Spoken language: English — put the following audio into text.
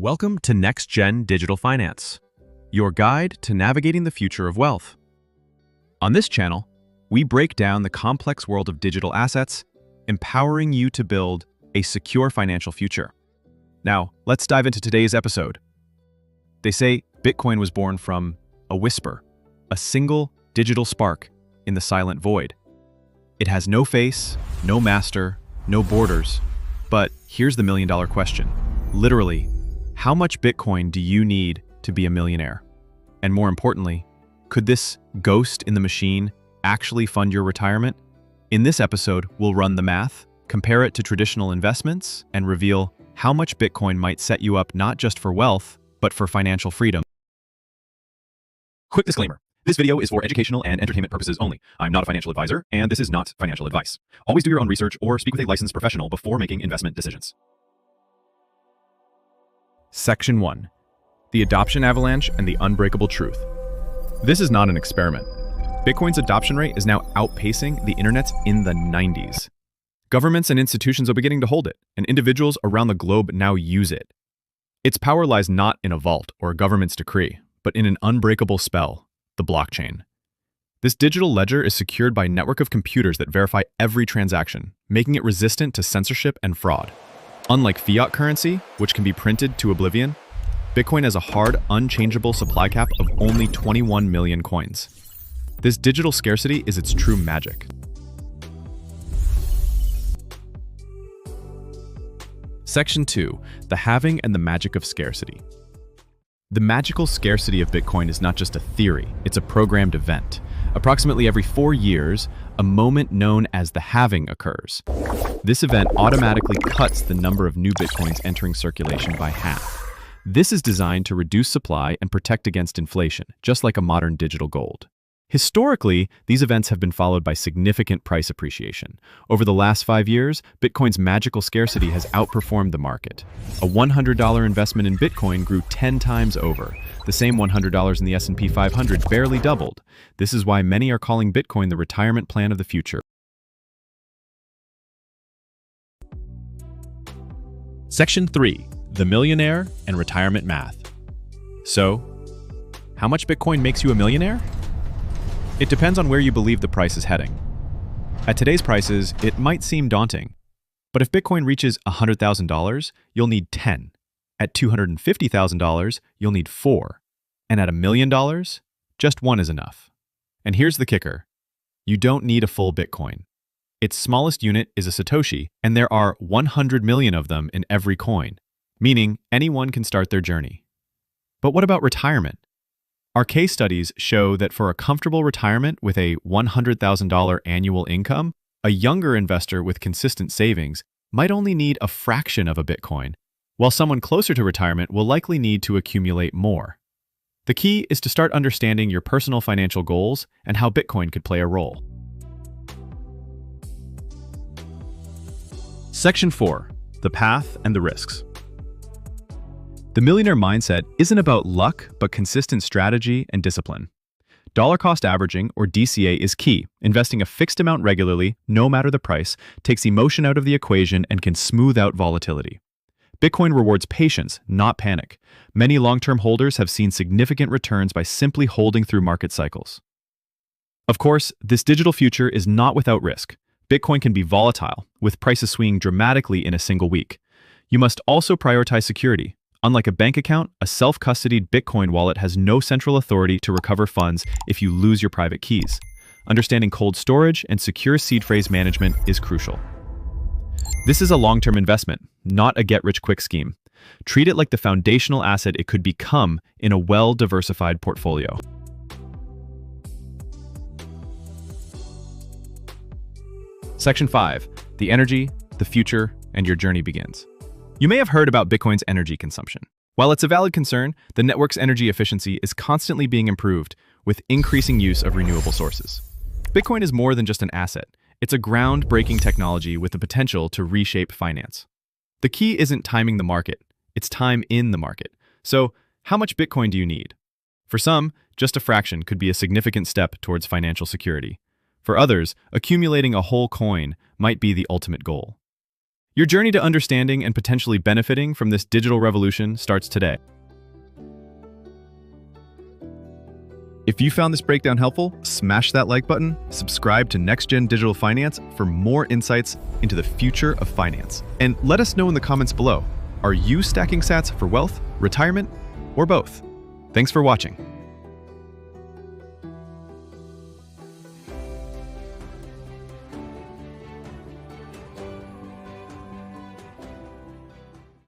Welcome to NextGen Digital Finance, your guide to navigating the future of wealth. On this channel, we break down the complex world of digital assets, empowering you to build a secure financial future. Now, let's dive into today's episode. They say Bitcoin was born from a whisper, a single digital spark in the silent void. It has no face, no master, no borders. But here's the million-dollar question. Literally, how much Bitcoin do you need to be a millionaire? And more importantly, could this ghost in the machine actually fund your retirement? In this episode, we'll run the math, compare it to traditional investments, and reveal how much Bitcoin might set you up not just for wealth, but for financial freedom. Quick disclaimer. This video is for educational and entertainment purposes only. I'm not a financial advisor, and this is not financial advice. Always do your own research or speak with a licensed professional before making investment decisions. Section 1. The Adoption Avalanche and the Unbreakable Truth. This is not an experiment. Bitcoin's adoption rate is now outpacing the internet's in the 90s. Governments and institutions are beginning to hold it, and individuals around the globe now use it. Its power lies not in a vault or a government's decree, but in an unbreakable spell, the blockchain. This digital ledger is secured by a network of computers that verify every transaction, making it resistant to censorship and fraud. Unlike fiat currency, which can be printed to oblivion, Bitcoin has a hard, unchangeable supply cap of only 21 million coins. This digital scarcity is its true magic. Section 2. The Halving and the Magic of Scarcity. The magical scarcity of Bitcoin is not just a theory, it's a programmed event. Approximately every 4 years, a moment known as the halving occurs. This event automatically cuts the number of new Bitcoins entering circulation by half. This is designed to reduce supply and protect against inflation, just like a modern digital gold. Historically, these events have been followed by significant price appreciation. Over the last 5 years, Bitcoin's magical scarcity has outperformed the market. A $100 investment in Bitcoin grew 10 times over. The same $100 in the S&P 500 barely doubled. This is why many are calling Bitcoin the retirement plan of the future. Section 3. The Millionaire and Retirement Math. So, how much Bitcoin makes you a millionaire? It depends on where you believe the price is heading. At today's prices, it might seem daunting. But if Bitcoin reaches $100,000, you'll need 10. At $250,000, you'll need 4. And at $1 million, just 1 is enough. And here's the kicker. You don't need a full Bitcoin. Its smallest unit is a Satoshi, and there are 100 million of them in every coin, meaning anyone can start their journey. But what about retirement? Our case studies show that for a comfortable retirement with a $100,000 annual income, a younger investor with consistent savings might only need a fraction of a Bitcoin, while someone closer to retirement will likely need to accumulate more. The key is to start understanding your personal financial goals and how Bitcoin could play a role. Section 4. The Path and the Risks. The millionaire mindset isn't about luck, but consistent strategy and discipline. Dollar cost averaging, or DCA, is key. Investing a fixed amount regularly, no matter the price, takes emotion out of the equation and can smooth out volatility. Bitcoin rewards patience, not panic. Many long-term holders have seen significant returns by simply holding through market cycles. Of course, this digital future is not without risk. Bitcoin can be volatile, with prices swinging dramatically in a single week. You must also prioritize security. Unlike a bank account, a self-custodied Bitcoin wallet has no central authority to recover funds if you lose your private keys. Understanding cold storage and secure seed phrase management is crucial. This is a long-term investment, not a get-rich-quick scheme. Treat it like the foundational asset it could become in a well-diversified portfolio. Section 5. The energy, the future, and your journey begins. You may have heard about Bitcoin's energy consumption. While it's a valid concern, the network's energy efficiency is constantly being improved with increasing use of renewable sources. Bitcoin is more than just an asset. It's a groundbreaking technology with the potential to reshape finance. The key isn't timing the market, it's time in the market. So, how much Bitcoin do you need? For some, just a fraction could be a significant step towards financial security. For others, accumulating a whole coin might be the ultimate goal. Your journey to understanding and potentially benefiting from this digital revolution starts today. If you found this breakdown helpful, smash that like button, subscribe to NextGen Digital Finance for more insights into the future of finance. And let us know in the comments below, are you stacking sats for wealth, retirement, or both? Thanks for watching.